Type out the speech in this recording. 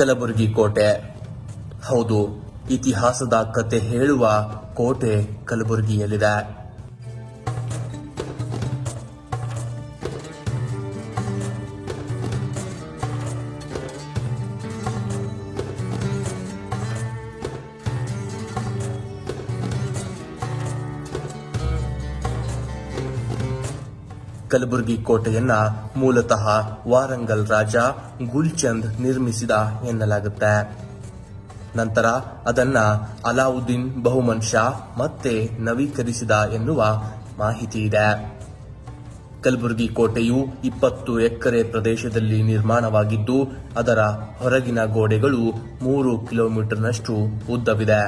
ಕಲಬುರಗಿ ಕೋಟೆ. ಹೌದು, ಇತಿಹಾಸದ ಕತೆ ಹೇಳುವ ಕೋಟೆ ಕಲಬುರಗಿಯಲ್ಲಿದೆ. ಕಲಬುರಗಿ ಕೋಟೆಯನ್ನ ಮೂಲತಃ ವಾರಂಗಲ್ ರಾಜ ಗುಲ್ಚಂದ್ ನಿರ್ಮಿಸಿದ ಎನ್ನಲಾಗುತ್ತೆ. ನಂತರ ಅದನ್ನ ಅಲಾವುದ್ದೀನ್ ಬಹುಮನ್ ಶಾ ಮತ್ತೆ ನವೀಕರಿಸಿದ ಎನ್ನುವ ಮಾಹಿತಿ ಇದೆ. ಕಲಬುರಗಿ ಕೋಟೆಯು 20 ಎಕರೆ ಪ್ರದೇಶದಲ್ಲಿ ನಿರ್ಮಾಣವಾಗಿದ್ದು, ಅದರ ಹೊರಗಿನ ಗೋಡೆಗಳು 3 ಕಿಲೋಮೀಟರ್ನಷ್ಟು ಉದ್ದವಿದೆ.